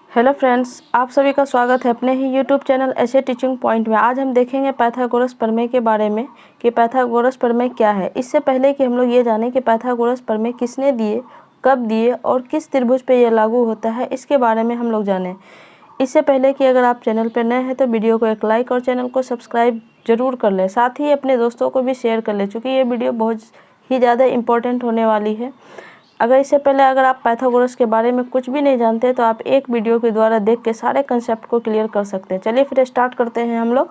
Hello friends, आप सभी का स्वागत है अपने ही यूट्यूब चैनल ऐसे टीचिंग पॉइंट में। आज हम देखेंगे पाइथागोरस प्रमेय के बारे में कि पाइथागोरस प्रमेय क्या है। इससे पहले कि हम लोग ये जानें कि पाइथागोरस प्रमेय किसने दिए, कब दिए और किस त्रिभुज पे ये लागू होता है, इसके बारे में हम लोग जानें। इससे पहले कि अगर आप चैनल पर नए हैं तो वीडियो को एक लाइक और चैनल को सब्सक्राइब जरूर कर लें। साथ ही अपने दोस्तों को भी शेयर कर लें, चूँकि ये वीडियो बहुत ही ज़्यादा इम्पोर्टेंट होने वाली है। इससे पहले अगर आप पाइथागोरस के बारे में कुछ भी नहीं जानते तो आप एक वीडियो के द्वारा देख के सारे कंसेप्ट को क्लियर कर सकते हैं। चलिए फिर स्टार्ट करते हैं हम लोग।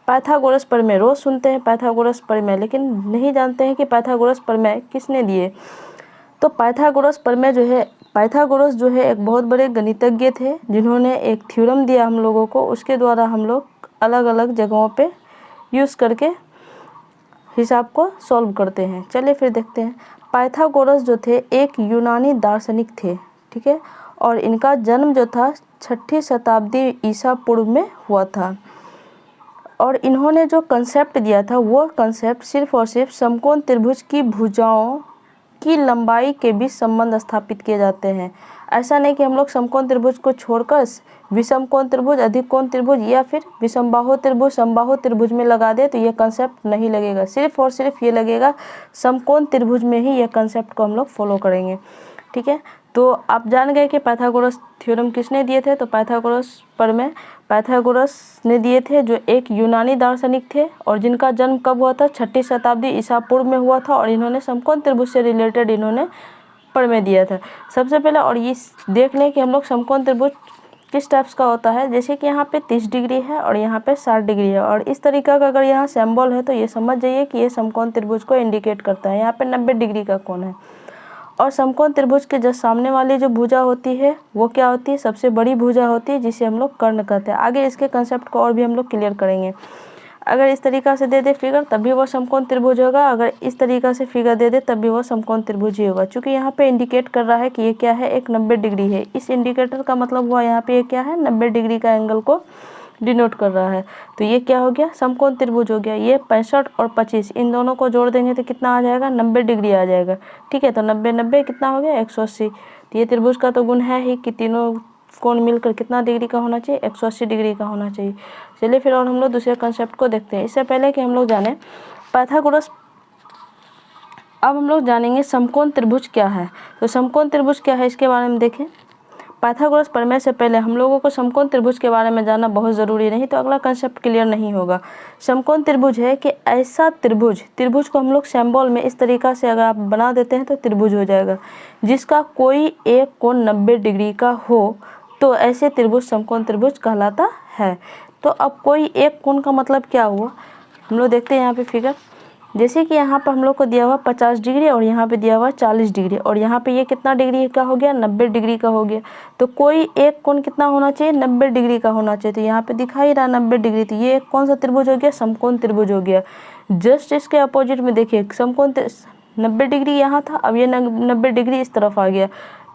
पाइथागोरस प्रमेय रोज़ सुनते हैं पाइथागोरस प्रमेय, लेकिन नहीं जानते हैं कि पाइथागोरस प्रमेय किसने दिए। तो पाइथागोरस प्रमेय पाइथागोरस जो है एक बहुत बड़े गणितज्ञ थे, जिन्होंने एक थ्योरम दिया हम लोगों को। उसके द्वारा हम लोग अलग अलग जगहों पे यूज़ करके हिसाब को सॉल्व करते हैं। चलिए फिर देखते हैं। पाइथागोरस जो थे एक यूनानी दार्शनिक थे, ठीक है, और इनका जन्म जो था 6ठी शताब्दी ईसा पूर्व में हुआ था। और इन्होंने जो कंसेप्ट दिया था वो कंसेप्ट सिर्फ और सिर्फ समकोण त्रिभुज की भुजाओं की लंबाई के बीच संबंध स्थापित किए जाते हैं। ऐसा नहीं कि हम लोग समकोण त्रिभुज को छोड़कर विषमकोण त्रिभुज, अधिक कोण त्रिभुज या फिर विषमबाहु त्रिभुज, समबाहु त्रिभुज में लगा दे तो ये कंसेप्ट नहीं लगेगा। सिर्फ और सिर्फ ये लगेगा समकोण त्रिभुज में ही ये कंसेप्ट को हम लोग फॉलो करेंगे, ठीक है। तो आप जान गए कि पाइथागोरस थ्योरम किसने दिए थे। तो पाइथागोरस प्रमेय पाइथागोरस ने दिए थे, जो एक यूनानी दार्शनिक थे और जिनका जन्म कब हुआ था, 6ठी शताब्दी ईसा पूर्व में हुआ था। और इन्होंने समकोण त्रिभुज से रिलेटेड इन्होंने प्रमेय दिया था सबसे पहले। और ये देख लें कि हम लोग समकोण त्रिभुज किस टाइप्स का होता है। जैसे कि यहाँ पे 30 डिग्री है और यहाँ पे 60 डिग्री है, और इस तरीका का अगर यहाँ सिंबल है तो ये समझ जाइए कि ये समकोण त्रिभुज को इंडिकेट करता है। यहाँ पे 90 डिग्री का कोण है। और समकोण त्रिभुज के जस्ट सामने वाली जो भुजा होती है वो क्या होती है, सबसे बड़ी भुजा होती है, जिसे हम लोग कर्ण कहते हैं। आगे इसके कंसेप्ट को और भी हम लोग क्लियर करेंगे। अगर इस तरीका से दे दे फिगर तब भी वो समकोण त्रिभुज होगा, अगर इस तरीका से फिगर दे दे तब भी वो समकोण त्रिभुज ही होगा। चूँकि यहाँ पे इंडिकेट कर रहा है कि ये क्या है, एक 90 डिग्री है। इस इंडिकेटर का मतलब हुआ यहाँ पे ये क्या है, 90 डिग्री का एंगल को डिनोट कर रहा है। तो ये क्या हो गया, समकोण त्रिभुज हो गया। ये 65 और 25 इन दोनों को जोड़ देंगे तो कितना आ जाएगा, 90 डिग्री आ जाएगा, ठीक है। तो 90 90 कितना हो गया, 180। तो ये त्रिभुज का तो गुण है ही कि तीनों कोण मिलकर कितना डिग्री का होना चाहिए, 180 डिग्री का होना चाहिए। चलिए फिर और हम लोग दूसरे कंसेप्ट को देखते हैं। इससे पहले कि हम लोग जाने पाइथागोरस, अब हम लोग जानेंगे समकोण त्रिभुज क्या है। तो समकोण त्रिभुज क्या है इसके बारे में देखें। पाइथागोरस प्रमेय से पहले हम लोगों को समकोण त्रिभुज के बारे में जानना बहुत ज़रूरी नहीं, तो अगला कंसेप्ट क्लियर नहीं होगा। समकोण त्रिभुज है कि ऐसा त्रिभुज को हम लोग सिंबल में इस तरीका से अगर आप बना देते हैं तो त्रिभुज हो जाएगा, जिसका कोई एक कोण 90 डिग्री का हो, तो ऐसे त्रिभुज समकोण त्रिभुज कहलाता है। तो अब कोई एक कोण का मतलब क्या हुआ, हम लोग देखते हैं यहाँ पे फिगर। जैसे कि यहाँ पर हम लोग को दिया हुआ 50 डिग्री और यहाँ पे दिया हुआ 40 डिग्री, और यहाँ पे ये कितना डिग्री का हो गया, 90 डिग्री का हो गया। तो कोई एक कोण कितना होना चाहिए, 90 डिग्री का होना चाहिए। तो यहाँ पे दिखाई रहा 90 डिग्री, तो ये कौन सा त्रिभुज हो गया, समकोण त्रिभुज हो गया। जस्ट इसके अपोजिट में देखिए, समकोण 90 डिग्री यहाँ था, अब ये 90 डिग्री इस तरफ आ गया।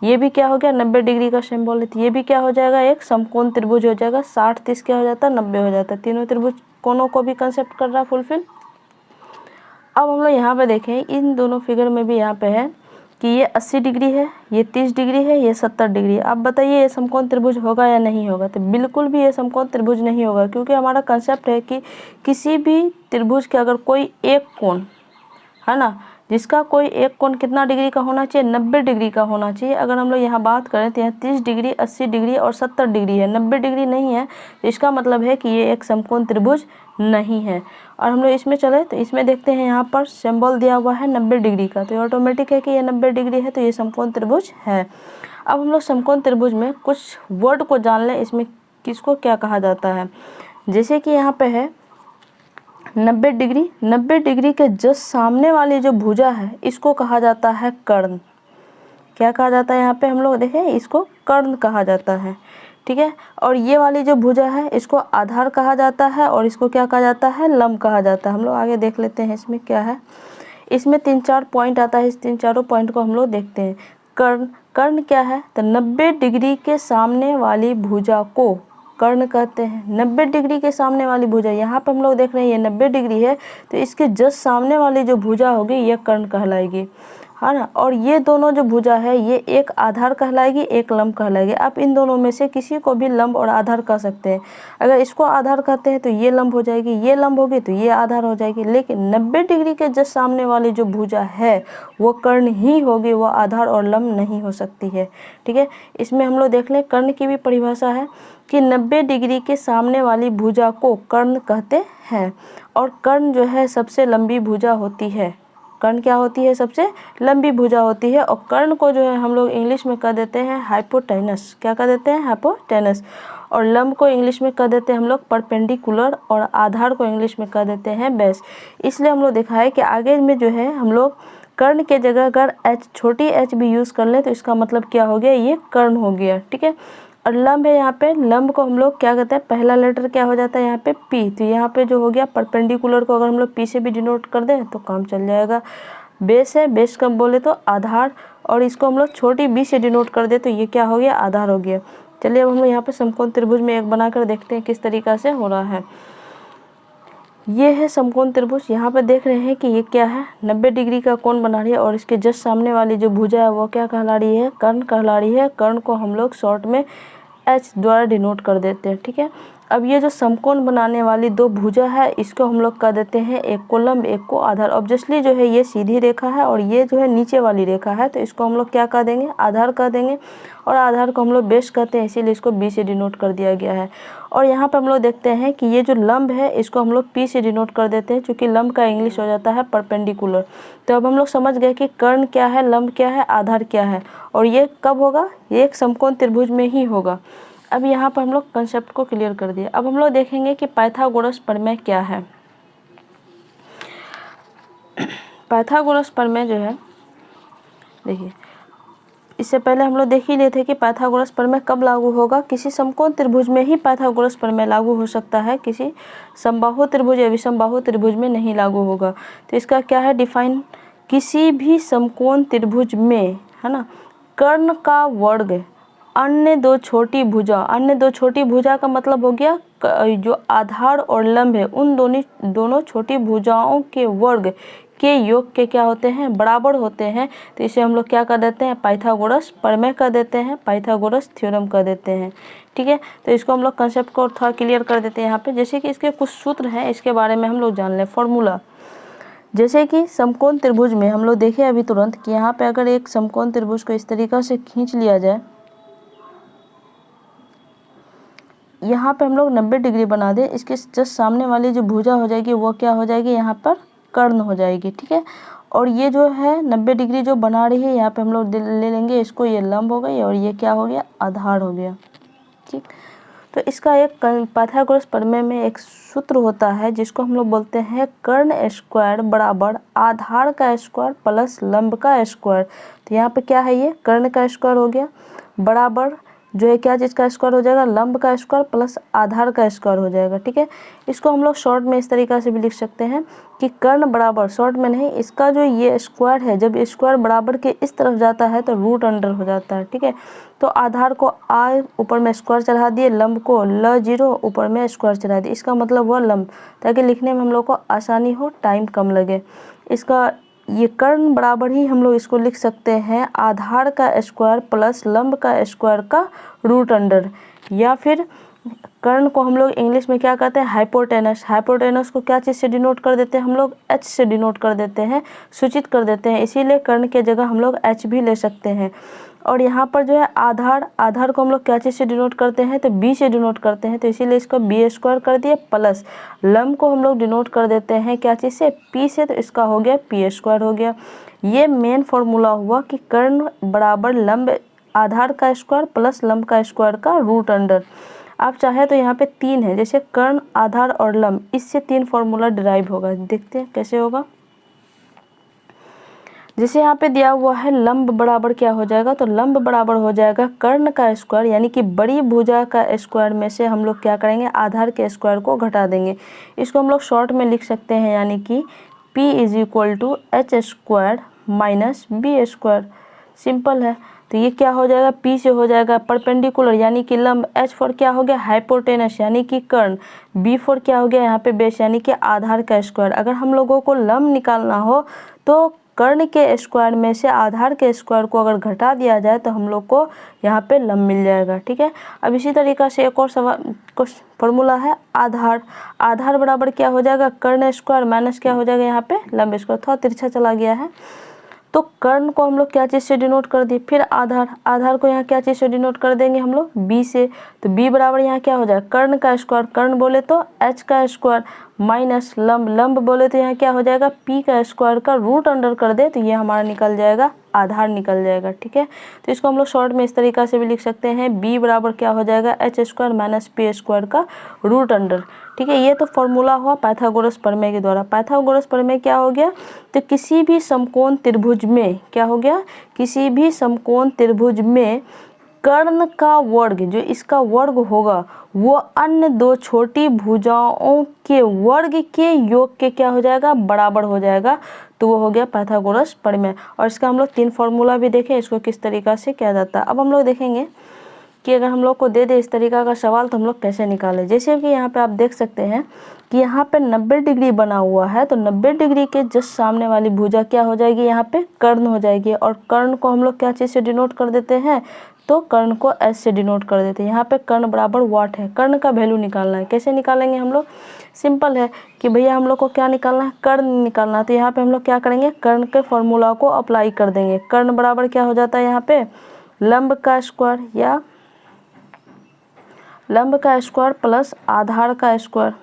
ये भी क्या हो गया, 90 डिग्री का सिंबल है, तो ये भी क्या हो जाएगा, एक समकोण त्रिभुज हो जाएगा। 60 30 क्या हो जाता है, 90 हो जाता है। तीनों त्रिभुज कोणों को भी कंसेप्ट कर रहा है फुलफिल। अब हम लोग यहाँ पे देखें, इन दोनों फिगर में भी यहाँ पे है कि ये 80 डिग्री है, ये 30 डिग्री है, ये 70 डिग्री है। अब बताइए ये समकोण त्रिभुज होगा या नहीं होगा। तो बिल्कुल भी ये समकोण त्रिभुज नहीं होगा, क्योंकि हमारा कंसेप्ट है कि किसी भी त्रिभुज के अगर कोई एक कोण है ना, जिसका कोई एक कोण कितना डिग्री का होना चाहिए, 90 डिग्री का होना चाहिए। अगर हम लोग यहाँ बात करें तो यहाँ 30 डिग्री, 80 डिग्री और 70 डिग्री है, 90 डिग्री नहीं है, तो इसका मतलब है कि ये एक समकोण त्रिभुज नहीं है। और हम लोग इसमें चले तो इसमें देखते हैं, यहाँ पर सिंबल दिया हुआ है 90 डिग्री का, तो ये ऑटोमेटिक है कि ये 90 डिग्री है, तो ये समकोण त्रिभुज है। अब हम लोग समकोण त्रिभुज में कुछ वर्ड को जान लें, इसमें किसको क्या कहा जाता है। जैसे कि यहाँ पे है 90 डिग्री, 90 डिग्री के जस्ट सामने वाली जो भुजा है इसको कहा जाता है कर्ण। क्या कहा जाता है, यहाँ पे हम लोग देखें, इसको कर्ण कहा जाता है, ठीक है। और ये वाली जो भुजा है इसको आधार कहा जाता है, और इसको क्या कहा जाता है, लंब कहा जाता है। हम लोग आगे देख लेते हैं इसमें क्या है। इसमें 3-4 पॉइंट आता है, इस 3-4 पॉइंट को हम लोग देखते हैं। कर्ण क्या है, तो 90 डिग्री के सामने वाली भुजा को कर्ण कहते हैं। 90 डिग्री के सामने वाली भुजा, यहाँ पर हम लोग देख रहे हैं ये 90 डिग्री है, तो इसके जस्ट सामने वाली जो भुजा होगी ये कर्ण कहलाएगी। है ना। और ये दोनों जो भुजा है ये एक आधार कहलाएगी, एक लंब कहलाएगी। आप इन दोनों में से किसी को भी लंब और आधार कह सकते हैं। अगर इसको आधार कहते हैं तो ये लंब हो जाएगी, ये लंब होगी तो ये आधार हो जाएगी। लेकिन 90 डिग्री के जस्ट सामने वाली जो भुजा है वो कर्ण ही होगी, वो आधार और लंब नहीं हो सकती है। ठीक है, इसमें हम लोग देख लें कर्ण की भी परिभाषा है कि 90 डिग्री के सामने वाली भुजा को कर्ण कहते हैं। और कर्ण जो है सबसे लंबी भुजा होती है। कर्ण क्या होती है? सबसे लंबी भुजा होती है। और कर्ण को जो है हम लोग इंग्लिश में कह देते हैं हाइपोटेनस। क्या कह देते हैं? हाइपोटेनस। और लंब को इंग्लिश में कह देते हैं हम लोग परपेंडिकुलर, और आधार को इंग्लिश में कह देते हैं बेस। इसलिए हम लोग देखा है कि आगे में जो है हम लोग कर्ण के जगह अगर एच, छोटी एच भी यूज़ कर लें तो इसका मतलब क्या हो गया? ये कर्ण हो गया। ठीक है, और लंब है यहाँ पे, लंब को हम लोग क्या कहते हैं? पहला लेटर क्या हो जाता है यहाँ पे? पी। तो यहाँ पे जो हो गया परपेंडिकुलर को अगर हम लोग पी से भी डिनोट कर दें तो काम चल जाएगा। बेस है, बेस का बोले तो आधार, और इसको हम लोग छोटी बी से डिनोट कर दे तो ये क्या हो गया? आधार हो गया। चलिए अब हम लोग यहाँ पे समकोण त्रिभुज में एक बनाकर देखते हैं किस तरीक़ा से हो रहा है। ये है समकोण त्रिभुज। यहाँ पे देख रहे हैं कि ये क्या है? 90 डिग्री का कोण बना रही है, और इसके जस्ट सामने वाली जो भुजा है वो क्या कहला रही है? कर्ण कहला रही है। कर्ण को हम लोग शॉर्ट में एच द्वारा डिनोट कर देते हैं। ठीक है, अब ये जो समकोण बनाने वाली दो भुजा है इसको हम लोग कह देते हैं, एक को लंब एक को आधार। ऑब्वियसली जो है ये सीधी रेखा है और ये जो है नीचे वाली रेखा है, तो इसको हम लोग क्या कह देंगे? आधार कह देंगे। और आधार को हम लोग बेस कहते हैं, इसीलिए इसको बी से डिनोट कर दिया गया है। और यहाँ पर हम लोग देखते हैं कि ये जो लंब है इसको हम लोग पी से डिनोट कर देते हैं, चूँकि लंब का इंग्लिश हो जाता है परपेंडिकुलर। तो अब हम लोग समझ गए कि कर्ण क्या है, लंब क्या है, आधार क्या है। और ये कब होगा? ये एक समकोण त्रिभुज में ही होगा। अब यहाँ पर हम लोग कंसेप्ट को क्लियर कर दिए। अब हम लोग देखेंगे कि पाइथागोरस प्रमेय क्या है। पाइथागोरस प्रमेय जो है, देखिए इससे पहले हम लोग देख ही लिए थे कि पाइथागोरस प्रमेय कब लागू होगा? किसी समकोण त्रिभुज में ही पाइथागोरस प्रमेय लागू हो सकता है, किसी समबाहु त्रिभुज या विषमबाहु त्रिभुज में नहीं लागू होगा। तो इसका क्या है डिफाइन? किसी भी समकोण त्रिभुज में, है ना, कर्ण का वर्ग अन्य दो छोटी भुजा का मतलब हो गया जो आधार और लंब है उन दोनों छोटी भुजाओं के वर्ग के योग के क्या होते हैं? बराबर होते हैं। तो इसे हम लोग क्या कर देते हैं? पाइथागोरस प्रमेय कर देते हैं, पाइथागोरस थ्योरम कर देते हैं। ठीक है, तो इसको हम लोग कंसेप्ट को थोड़ा क्लियर कर देते हैं यहाँ पे। जैसे कि इसके कुछ सूत्र हैं, इसके बारे में हम लोग जान लें। फॉर्मूला, जैसे कि समकोण त्रिभुज में हम लोग देखे अभी तुरंत कि यहाँ पे अगर एक समकोण त्रिभुज को इस तरीक़ा से खींच लिया जाए, यहाँ पे हम लोग 90 डिग्री बना दें, इसके जस्ट सामने वाली जो भुजा हो जाएगी वो क्या हो जाएगी? यहाँ पर कर्ण हो जाएगी। ठीक है, और ये जो है 90 डिग्री जो बना रही है यहाँ पे हम लोग ले लेंगे इसको, ये लंब हो गई और ये क्या हो गया? आधार हो गया। ठीक, तो इसका एक पाइथागोरस प्रमेय में एक सूत्र होता है जिसको हम लोग बोलते हैं कर्ण स्क्वायर बराबर आधार का स्क्वायर प्लस लंब का स्क्वायर। तो यहाँ पे क्या है? ये कर्ण का स्क्वायर हो गया, बराबर जो है क्या चीज़ का स्क्वायर हो जाएगा? लंब का स्क्वायर प्लस आधार का स्क्वायर हो जाएगा। ठीक है, इसको हम लोग शॉर्ट में इस तरीक़ा से भी लिख सकते हैं कि कर्ण बराबर, शॉर्ट में नहीं, इसका जो ये स्क्वायर है जब स्क्वायर बराबर के इस तरफ जाता है तो रूट अंडर हो जाता है। ठीक है, तो आधार को आ ऊपर में स्क्वायर चढ़ा दिए, लंब को ल 0 ऊपर में स्क्वायर चढ़ा दिए, इसका मतलब हुआ लंब, ताकि लिखने में हम लोग को आसानी हो, टाइम कम लगे। इसका ये कर्ण बराबर ही हम लोग इसको लिख सकते हैं आधार का स्क्वायर प्लस लंब का स्क्वायर का रूट अंडर, या फिर कर्ण को हम लोग इंग्लिश में क्या कहते हैं? हाइपोटेनस। हाइपोटेनस को क्या चीज़ से डिनोट कर देते हैं? हम लोग एच से डिनोट कर देते हैं, सूचित कर देते हैं, इसीलिए कर्ण के जगह हम लोग एच भी ले सकते हैं। और यहाँ पर जो है आधार को हम लोग क्या चीज़ से डिनोट करते हैं? तो बी से डिनोट करते हैं, तो इसीलिए इसको बी स्क्वायर कर दिए, प्लस लंब को हम लोग डिनोट कर देते हैं क्या चीज़ से? पी से, तो इसका हो गया पी स्क्वायर हो गया। ये मेन फॉर्मूला हुआ कि कर्ण बराबर लंब आधार का स्क्वायर प्लस लंब का स्क्वायर का रूट अंडर। आप चाहे तो यहाँ पे 3 है, जैसे कर्ण, आधार और लंब, इससे 3 फॉर्मूला डिराइव होगा। देखते हैं कैसे होगा। जैसे यहाँ पे दिया हुआ है लंब बराबर क्या हो जाएगा? तो लंब बराबर हो जाएगा कर्ण का स्क्वायर, यानी कि बड़ी भुजा का स्क्वायर में से हम लोग क्या करेंगे? आधार के स्क्वायर को घटा देंगे। इसको हम लोग शॉर्ट में लिख सकते हैं, यानी कि P = h square minus B square. Simple है। तो ये क्या हो जाएगा? P से हो जाएगा परपेंडिकुलर यानी कि लंब, H फॉर क्या हो गया? हाइपोटेनस यानी कि कर्ण, B फॉर क्या हो गया यहाँ पे? बेस यानी कि आधार का स्क्वायर। अगर हम लोगों को लंब निकालना हो तो कर्ण के स्क्वायर में से आधार के स्क्वायर को अगर घटा दिया जाए तो हम लोग को यहाँ पे लंब मिल जाएगा। ठीक है, अब इसी तरीक़ा से एक और सवाल फॉर्मूला है आधार। आधार बराबर क्या हो जाएगा, कर्ण स्क्वायर माइनस क्या हो जाएगा यहाँ पे लंब स्क्वायर। थोड़ा तिरछा चला गया है, तो कर्ण को हम लोग क्या चीज़ से डिनोट कर दिए, फिर आधार, आधार को यहाँ क्या चीज़ से डिनोट कर देंगे हम लोग, बी से। तो बी बराबर यहाँ क्या हो जाएगा, कर्ण का स्क्वायर, कर्ण बोले तो एच का स्क्वायर माइनस लंब, लंब बोले तो यहाँ क्या हो जाएगा, पी का स्क्वायर का रूट अंडर कर दे तो ये हमारा निकल जाएगा, आधार निकल जाएगा। ठीक है, तो इसको हम लोग शॉर्ट में इस तरीक़ा से भी लिख सकते हैं, बी बराबर क्या हो जाएगा, H square minus P square का रूट अंडर। ठीक है, ये तो फॉर्मूला हुआ पाइथागोरस प्रमेय के द्वारा। पाइथागोरस प्रमेय क्या हो गया, तो किसी भी समकोण त्रिभुज में क्या हो गया, किसी भी समकोण त्रिभुज में कर्ण का वर्ग, जो इसका वर्ग होगा वो अन्य दो छोटी भुजाओं के वर्ग के योग के क्या हो जाएगा, बराबर हो जाएगा। तो वो हो गया पाइथागोरस प्रमेय। और इसका हम लोग 3 फार्मूला भी देखें, इसको किस तरीक़ा से किया जाता है। अब हम लोग देखेंगे कि अगर हम लोग को दे दे इस तरीक़ा का सवाल तो हम लोग कैसे निकालें। जैसे कि यहाँ पे आप देख सकते हैं कि यहाँ पे 90 डिग्री बना हुआ है, तो 90 डिग्री के जस्ट सामने वाली भुजा क्या हो जाएगी, यहाँ पे कर्ण हो जाएगी। और कर्ण को हम लोग क्या चीज़ से डिनोट कर देते हैं, तो कर्ण को एस से डिनोट कर देते हैं। यहाँ पे कर्ण बराबर वाट है, कर्ण का वैल्यू निकालना है। कैसे निकालेंगे हम लोग, सिंपल है कि भैया हम लोग को क्या निकालना है, कर्ण निकालना है। तो यहाँ पे हम लोग क्या करेंगे, कर्ण के फॉर्मूला को अप्लाई कर देंगे। कर्ण बराबर क्या हो जाता है यहाँ पे, लंब का स्क्वायर या लंब का स्क्वायर प्लस आधार का स्क्वायर,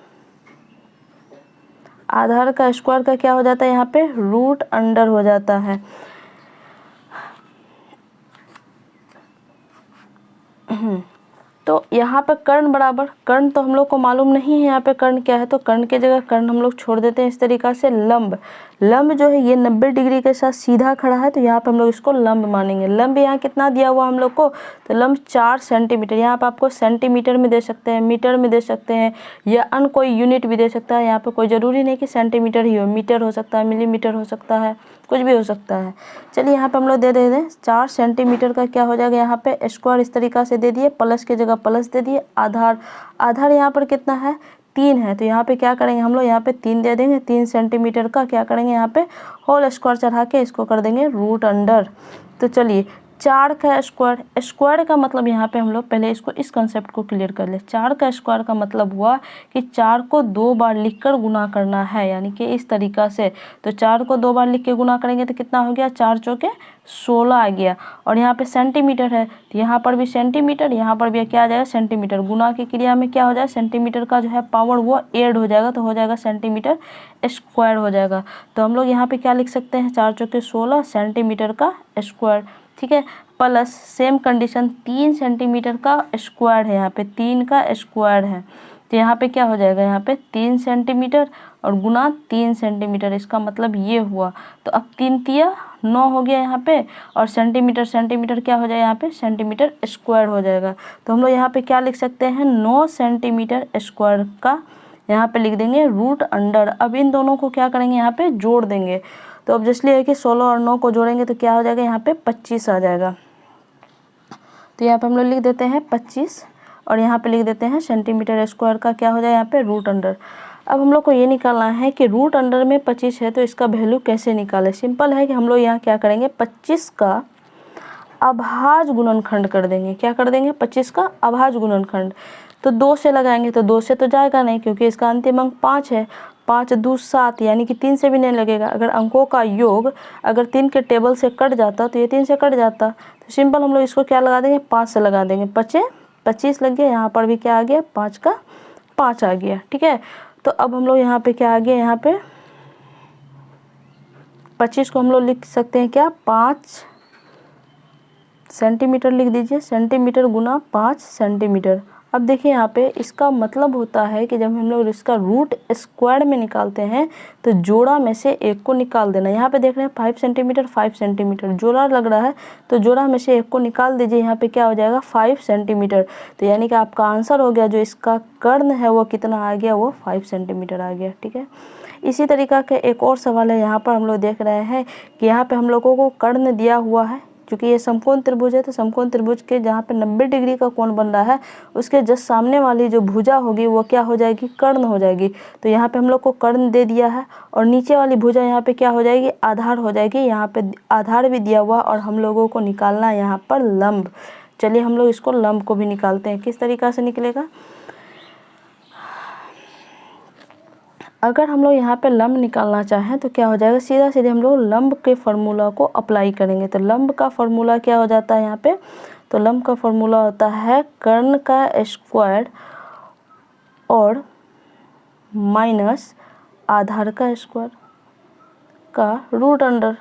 आधार का स्क्वायर का क्या हो जाता है यहाँ पे, रूट अंडर हो जाता है। तो यहाँ पे कर्ण बराबर, कर्ण तो हम लोग को मालूम नहीं है यहाँ पे कर्ण क्या है, तो कर्ण के जगह कर्ण हम लोग छोड़ देते हैं इस तरीक़ा से। लंब, लंब जो है ये 90 डिग्री के साथ सीधा खड़ा है, तो यहाँ पे हम लोग इसको लंब मानेंगे। लंब यहाँ कितना दिया हुआ हम लोग को, तो लंब 4 सेंटीमीटर। यहाँ पे आपको सेंटीमीटर में दे सकते हैं, मीटर में दे सकते हैं, या अन्य कोई यूनिट भी दे सकता है। यहाँ पे कोई ज़रूरी नहीं कि सेंटीमीटर ही हो, मीटर हो सकता है, मिलीमीटर हो सकता है, कुछ भी हो सकता है। चलिए यहाँ पे हम लोग दे दें 4 सेंटीमीटर का क्या हो जाएगा, यहाँ पे स्क्वायर इस तरीक़ा से दे दिए, प्लस की जगह प्लस दे दिए। आधार, आधार यहाँ पर कितना है, 3 है, तो यहाँ पे क्या करेंगे हम लोग, यहाँ पे 3 दे देंगे। 3 सेंटीमीटर का क्या करेंगे, यहाँ पे होल स्क्वायर चढ़ा के इसको कर देंगे रूट अंडर। तो चलिए 4 का स्क्वायर, स्क्वायर का मतलब यहाँ पे हम लोग पहले इसको इस कंसेप्ट को क्लियर कर ले। 4 का स्क्वायर का मतलब हुआ कि 4 को 2 बार लिखकर गुना करना है, यानी कि इस तरीक़ा से। तो 4 को 2 बार लिख के गुना करेंगे तो कितना हो गया, 4 चौके 16 आ गया। और यहाँ पे सेंटीमीटर है, तो यहाँ पर भी सेंटीमीटर, यहाँ पर भी क्या आ जाएगा, सेंटीमीटर। गुना की क्रिया में क्या हो जाएगा, सेंटीमीटर का जो है पावर वो ऐड हो जाएगा, तो हो जाएगा सेंटीमीटर स्क्वायर हो जाएगा। तो हम लोग यहाँ पे क्या लिख सकते हैं, 4 चौके 16 सेंटीमीटर का स्क्वायर। ठीक है, प्लस सेम कंडीशन 3 सेंटीमीटर का स्क्वायर है, यहाँ पे 3 का स्क्वायर है, तो यहाँ पे क्या हो जाएगा, यहाँ पे 3 सेंटीमीटर और गुना 3 सेंटीमीटर। इसका मतलब ये हुआ, तो अब 3 तिया 9 हो गया यहाँ पे, और सेंटीमीटर, सेंटीमीटर क्या हो जाएगा यहाँ पे, सेंटीमीटर स्क्वायर हो जाएगा। तो हम लोग यहाँ पे क्या लिख सकते हैं, 9 सेंटीमीटर स्क्वायर का यहाँ पे लिख देंगे रूट अंडर। अब इन दोनों को क्या करेंगे, यहाँ पे जोड़ देंगे। तो अब जैसे है कि 16 और 9 को जोड़ेंगे तो क्या हो जाएगा, यहाँ पे 25 आ जाएगा। तो यहाँ पे हम लोग लिख देते हैं 25, और यहाँ पे लिख देते हैं सेंटीमीटर स्क्वायर का क्या हो जाए यहाँ पे रूट अंडर। अब हम लोग को ये निकालना है कि रूट अंडर में 25 है, तो इसका वैल्यू कैसे निकालें। सिंपल है कि हम लोग यहाँ क्या करेंगे, 25 का अभाज्य गुणनखंड कर देंगे। क्या कर देंगे, 25 का अभाज्य गुणनखंड। तो 2 से लगाएंगे, तो 2 से तो जाएगा नहीं, क्योंकि इसका अंतिम अंक 5 है। 5 2 7, यानी कि 3 से भी नहीं लगेगा। अगर अंकों का योग अगर 3 के टेबल से कट जाता तो ये 3 से कट जाता। तो सिंपल हम लोग इसको क्या लगा देंगे, 5 से लगा देंगे। 25 लग गया, यहाँ पर भी क्या आ गया, 5 का 5 आ गया। ठीक है, तो अब हम लोग यहाँ पे क्या आ गया, यहाँ पे 25 को हम लोग लिख सकते हैं क्या, 5 सेंटीमीटर लिख दीजिए, सेंटीमीटर गुना 5 सेंटीमीटर। अब देखिए यहाँ पे इसका मतलब होता है कि जब हम लोग इसका रूट स्क्वायर में निकालते हैं तो जोड़ा में से एक को निकाल देना। यहाँ पे देख रहे हैं 5 सेंटीमीटर 5 सेंटीमीटर जोड़ा लग रहा है, तो जोड़ा में से एक को निकाल दीजिए। यहाँ पे क्या हो जाएगा, 5 सेंटीमीटर। तो यानी कि आपका आंसर हो गया, जो इसका कर्ण है वो कितना आ गया, वो 5 सेंटीमीटर आ गया। ठीक है, इसी तरीका का एक और सवाल है। यहाँ पर हम लोग देख रहे हैं कि यहाँ पे हम लोगों को कर्ण दिया हुआ है, क्योंकि ये समकोण त्रिभुज है, तो समकोण त्रिभुज के जहाँ पे 90 डिग्री का कोण बन रहा है उसके जस्ट सामने वाली जो भुजा होगी वो क्या हो जाएगी, कर्ण हो जाएगी। तो यहाँ पे हम लोग को कर्ण दे दिया है और नीचे वाली भुजा यहाँ पे क्या हो जाएगी, आधार हो जाएगी। यहाँ पे आधार भी दिया हुआ और हम लोगों को निकालना है यहाँ पर लंब। चलिए हम लोग इसको लंब को भी निकालते हैं। किस तरीक़ा से निकलेगा, अगर हम लोग यहाँ पे लंब निकालना चाहें तो क्या हो जाएगा, सीधा सीधे हम लोग लंब के फॉर्मूला को अप्लाई करेंगे। तो लंब का फॉर्मूला क्या हो जाता है यहाँ पे, तो लंब का फॉर्मूला होता है कर्ण का स्क्वायर और माइनस आधार का स्क्वायर का रूट अंडर।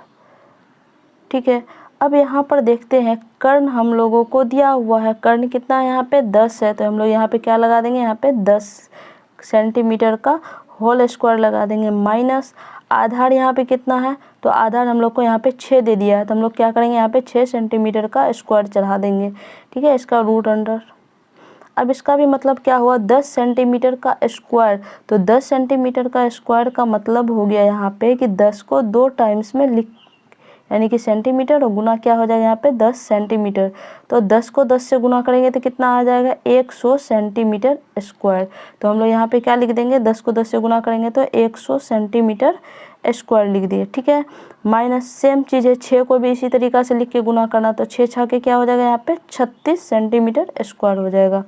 ठीक है, अब यहाँ पर देखते हैं कर्ण हम लोगों को दिया हुआ है, कर्ण कितना है यहाँ पे 10 है, तो हम लोग यहाँ पे क्या लगा देंगे, यहाँ पे 10 सेंटीमीटर का होल स्क्वायर लगा देंगे, माइनस आधार यहाँ पे कितना है, तो आधार हम लोग को यहाँ पे 6 दे दिया है, तो हम लोग क्या करेंगे यहाँ पे 6 सेंटीमीटर का स्क्वायर चढ़ा देंगे। ठीक है, इसका रूट अंडर। अब इसका भी मतलब क्या हुआ, 10 सेंटीमीटर का स्क्वायर, तो 10 सेंटीमीटर का स्क्वायर का मतलब हो गया यहाँ पे कि 10 को 2 टाइम्स में लिख, यानी कि सेंटीमीटर और गुना क्या हो जाएगा यहाँ पे 10 सेंटीमीटर। तो 10 को 10 से गुना करेंगे तो कितना आ जाएगा, 100 सेंटीमीटर स्क्वायर। तो हम लोग यहाँ पे क्या लिख देंगे, 10 को 10 से गुना करेंगे तो 100 सेंटीमीटर स्क्वायर लिख दिए। ठीक है, माइनस सेम चीज़ है, 6 को भी इसी तरीक़ा से लिख के गुना करना, तो 6 छः के क्या हो जाएगा यहाँ पे 36 सेंटीमीटर स्क्वायर हो जाएगा।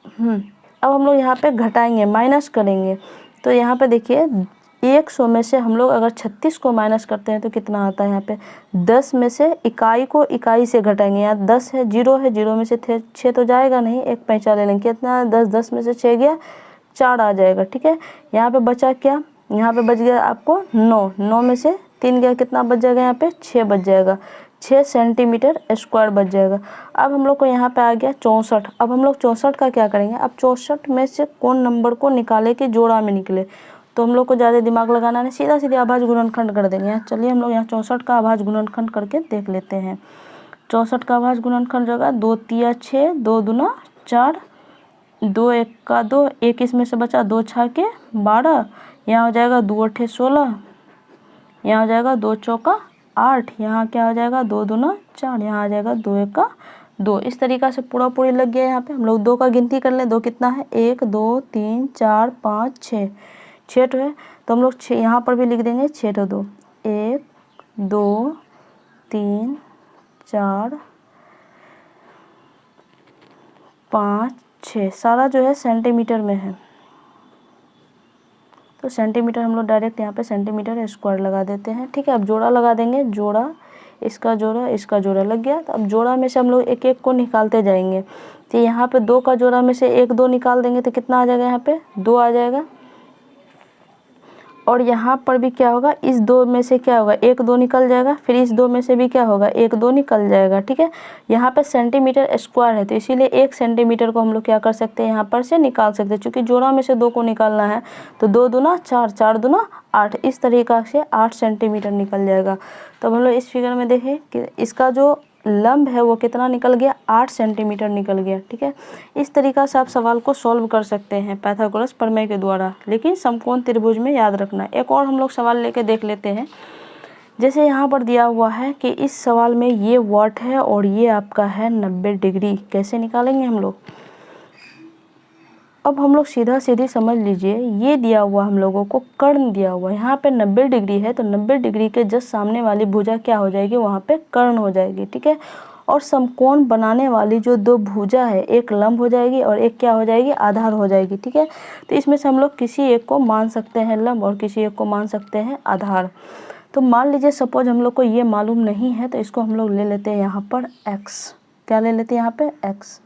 अब हम लोग यहाँ पे घटाएंगे, माइनस करेंगे, तो यहाँ पे देखिए 100 में से हम लोग अगर 36 को माइनस करते हैं तो कितना आता है, यहाँ पे 10 में से इकाई को इकाई से घटाएंगे। यहाँ 10 है, 0 में से 6 तो जाएगा नहीं, एक पैंचा ले लेंगे, कितना है 10, 10 में से 6 गया 4 आ जाएगा। ठीक है, यहाँ पे बचा क्या, यहाँ पे बच गया आपको 9 में से 3 गया, कितना बच जाएगा यहाँ पे 6 बच जाएगा, 6 सेंटीमीटर स्क्वायर बच जाएगा। अब हम लोग को यहाँ पे आ गया 64। अब हम लोग 64 का क्या करेंगे, अब 64 में से कौन नंबर को निकाले कि जोड़ा में निकले, तो हम लोग को ज़्यादा दिमाग लगाना नहीं, सीधा सीधे अभाज्य गुणनखंड कर देंगे। चलिए हम लोग यहाँ 64 का अभाज्य गुणनखंड करके देख लेते हैं। 64 का अभाज्य गुणनखंड होगा 2 तिया 6, 2 दूना 4, 2 एक का 2, 1 इसमें से बचा, 2 छः के 12, यहाँ हो जाएगा 2 अठे 16, यहाँ हो जाएगा 2 चौका 8, यहाँ क्या हो जाएगा 2 दूना 4, यहाँ आ जाएगा 2 एक का 2। इस तरीक़ा से पूरा पूरी लग गया। यहाँ पे हम लोग 2 का गिनती कर लें, 2 कितना है, 1 2 3 4 5 6, 6 है, तो हम लोग 6 यहाँ पर भी लिख देंगे, 6 2 1 2 3 4 5 6, सारा जो है सेंटीमीटर में है, तो सेंटीमीटर हम लोग डायरेक्ट यहाँ पे सेंटीमीटर स्क्वायर लगा देते हैं। ठीक है, अब जोड़ा लगा देंगे, जोड़ा इसका जोड़ा लग गया। तो अब जोड़ा में से हम लोग एक एक को निकालते जाएंगे, तो यहाँ पे 2 का जोड़ा में से 1 2 निकाल देंगे तो कितना आ जाएगा, यहाँ पे 2 आ जाएगा। और यहाँ पर भी क्या होगा, इस 2 में से क्या होगा, 1 2 निकल जाएगा, फिर इस 2 में से भी क्या होगा, 1 2 निकल जाएगा। ठीक है, यहाँ पे सेंटीमीटर स्क्वायर है तो इसीलिए 1 सेंटीमीटर को हम लोग क्या कर सकते हैं, यहाँ पर से निकाल सकते हैं, क्योंकि जोड़ा में से 2 को निकालना है। तो 2 दूना 4, 4 दूना 8, इस तरीक़ा से 8 सेंटीमीटर निकल जाएगा। तो हम लोग इस फिगर में देखें कि इसका जो लंब है वो कितना निकल गया, 8 सेंटीमीटर निकल गया। ठीक है, इस तरीक़ा से आप सवाल को सॉल्व कर सकते हैं पाइथागोरस प्रमेय के द्वारा, लेकिन समकोण त्रिभुज में याद रखना। एक और हम लोग सवाल लेके देख लेते हैं। जैसे यहाँ पर दिया हुआ है कि इस सवाल में ये वाट है और ये आपका है 90 डिग्री, कैसे निकालेंगे हम लोग। अब हम लोग सीधा सीधी समझ लीजिए, ये दिया हुआ हम लोगों को कर्ण दिया हुआ है, यहाँ पे 90 डिग्री है, तो 90 डिग्री के जस्ट सामने वाली भुजा क्या हो जाएगी, वहाँ पे कर्ण हो जाएगी। ठीक है, और समकोण बनाने वाली जो 2 भुजा है, एक लंब हो जाएगी और एक क्या हो जाएगी, आधार हो जाएगी। ठीक है, तो इसमें से हम लोग किसी एक को मान सकते हैं लंब और किसी एक को मान सकते हैं आधार। तो मान लीजिए सपोज हम लोग को ये मालूम नहीं है, तो इसको हम लोग ले लेते हैं यहाँ पर x, क्या ले लेते हैं यहाँ पे x,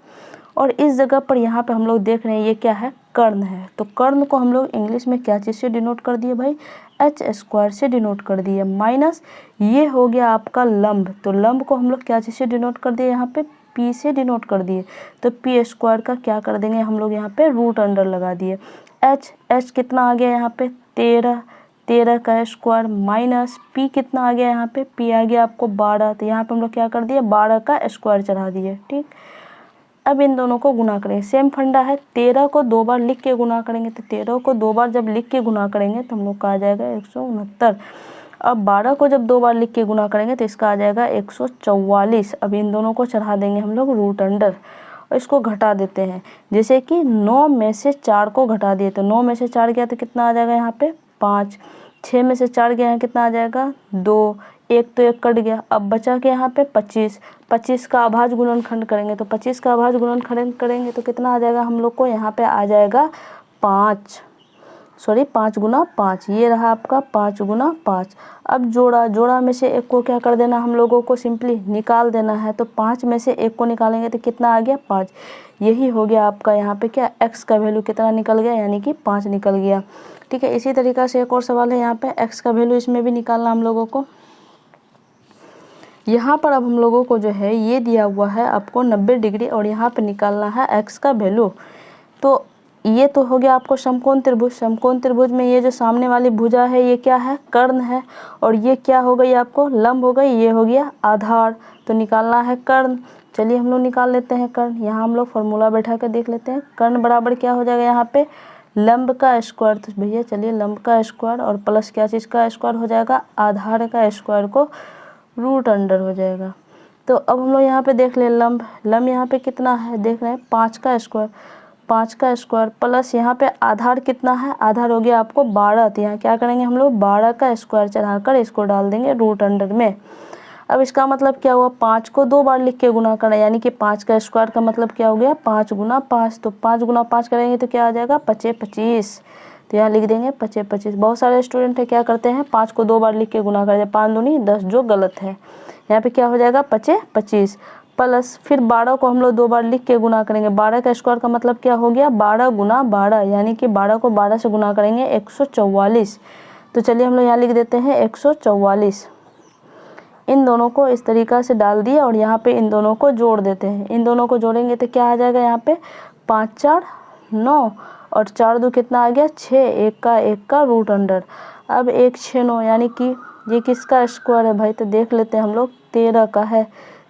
और इस जगह पर यहाँ पे हम लोग देख रहे हैं ये क्या है, कर्ण है। तो कर्ण को हम लोग इंग्लिश में क्या चीज़ से डिनोट कर दिए भाई, h स्क्वायर से डिनोट कर दिए, माइनस ये हो गया आपका लंब, तो लंब को हम लोग क्या चीज़ से डिनोट कर दिए, यहाँ पे p से डिनोट कर दिए, तो p स्क्वायर का क्या कर देंगे हम लोग यहाँ पे रूट अंडर लगा दिए। h कितना आ गया यहाँ पे 13 का स्क्वायर, माइनस p कितना आ गया यहाँ पे, p आ गया आपको 12, तो यहाँ पे हम लोग क्या कर दिए 12 का स्क्वायर चढ़ा दिए। ठीक, अब इन दोनों को गुना करें, सेम फंडा है, 13 को 2 बार लिख के गुना करेंगे, तो 13 को 2 बार जब लिख के गुना करेंगे तो हम लोग का आ जाएगा 169। अब 12 को जब 2 बार लिख के गुना करेंगे तो इसका आ जाएगा 144। अब इन दोनों को चढ़ा देंगे हम लोग रूट अंडर और इसको घटा देते हैं। जैसे कि 9 में से 4 को घटा दिए तो 9 में से 4 गया तो कितना आ जाएगा यहाँ पे 5। 6 में से 4 गया है कितना आ जाएगा 2। एक तो एक कट गया। अब बचा के यहाँ पे 25। 25 का अभाज्य गुणनखंड करेंगे तो 25 का अभाज्य गुणनखंड करेंगे तो कितना आ जाएगा हम लोग को यहाँ पे आ जाएगा 5 गुना 5। ये रहा आपका 5 गुना 5। अब जोड़ा में से एक को क्या कर देना हम लोगों को सिंपली निकाल देना है। तो 5 में से एक को निकालेंगे तो कितना आ गया 5। यही हो गया आपका यहाँ पे क्या x का वैल्यू कितना निकल गया यानी कि 5 निकल गया। ठीक है, इसी तरीक़ा से एक और सवाल है यहाँ पे x का वैल्यू इसमें भी निकालना हम लोगों को। यहाँ पर अब हम लोगों को जो है ये दिया हुआ है आपको 90 डिग्री और यहाँ पे निकालना है x का वैल्यू। तो ये तो हो गया आपको समकोण त्रिभुज। समकोण त्रिभुज में ये जो सामने वाली भुजा है ये क्या है कर्ण है और ये क्या हो गई आपको लंब हो गई, ये हो गया आधार। तो निकालना है कर्ण। चलिए हम लोग निकाल लेते हैं कर्ण। यहाँ हम लोग फॉर्मूला बैठा कर देख लेते हैं। कर्ण बराबर क्या हो जाएगा यहाँ पे लंब का स्क्वायर। तो भैया चलिए लंब का स्क्वायर और प्लस क्या चीज़ का स्क्वायर हो जाएगा आधार का स्क्वायर को रूट अंडर हो जाएगा। तो अब हम लोग यहाँ पे देख ले लंब यहाँ पे कितना है देख रहे हैं 5 का स्क्वायर। 5 का स्क्वायर प्लस यहाँ पे आधार कितना है आधार हो गया आपको 12। तो यहाँ क्या करेंगे हम लोग 12 का स्क्वायर चढ़ाकर इसको डाल देंगे रूट अंडर में। अब इसका मतलब क्या हुआ 5 को 2 बार लिख के गुना करना यानी कि 5 का स्क्वायर का मतलब क्या हो गया 5 गुना 5। तो 5 गुना 5 करेंगे तो क्या आ जाएगा 25। तो यहाँ लिख देंगे 25। बहुत सारे स्टूडेंट है क्या करते हैं 5 को 2 बार लिख के गुना कर दे 5 दूनी 10 जो गलत है। यहाँ पे क्या हो जाएगा 25 प्लस फिर 12 को हम लोग 2 बार लिख के गुना करेंगे। 12 का स्क्वायर का मतलब क्या हो गया 12 गुना 12 यानी कि 12 को 12 से गुना करेंगे 144। तो चलिए हम लोग यहाँ लिख देते हैं 144। इन दोनों को इस तरीक़ा से डाल दिए और यहाँ पे इन दोनों को जोड़ देते हैं। इन दोनों को जोड़ेंगे तो क्या आ जाएगा यहाँ पे 5 4 9 और 4 2 कितना आ गया 6। एक का रूट अंडर। अब 1 6 9 यानी कि ये किसका स्क्वायर है भाई तो देख लेते हैं हम लोग 13 का है।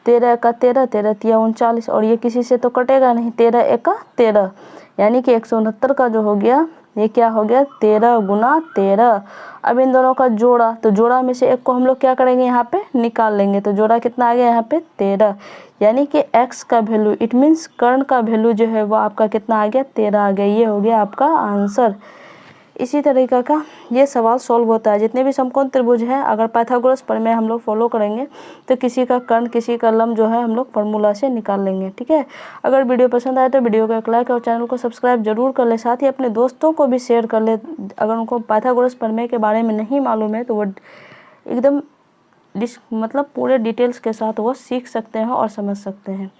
13 का 13 13 तिया 39 और ये किसी से तो कटेगा नहीं 13 1 13 यानी कि 169 का जो हो गया ये क्या हो गया 13 गुना 13। अब इन दोनों का जोड़ा तो जोड़ा में से एक को हम लोग क्या करेंगे यहाँ पे निकाल लेंगे। तो जोड़ा कितना आ गया यहाँ पे 13 यानी कि x का वैल्यू इट मीन्स कर्ण का वैल्यू जो है वो आपका कितना आ गया 13 आ गया। ये हो गया आपका आंसर। इसी तरीक़ा का ये सवाल सॉल्व होता है। जितने भी समकोण त्रिभुज हैं अगर पाइथागोरस प्रमेय हम लोग फॉलो करेंगे तो किसी का कर्ण किसी का लंब जो है हम लोग फार्मूला से निकाल लेंगे। ठीक है, अगर वीडियो पसंद आए तो वीडियो को एक लाइक और चैनल को सब्सक्राइब जरूर कर ले। साथ ही अपने दोस्तों को भी शेयर कर ले। अगर उनको पाइथागोरस प्रमेय के बारे में नहीं मालूम है तो वो एकदम मतलब पूरे डिटेल्स के साथ वो सीख सकते हैं और समझ सकते हैं।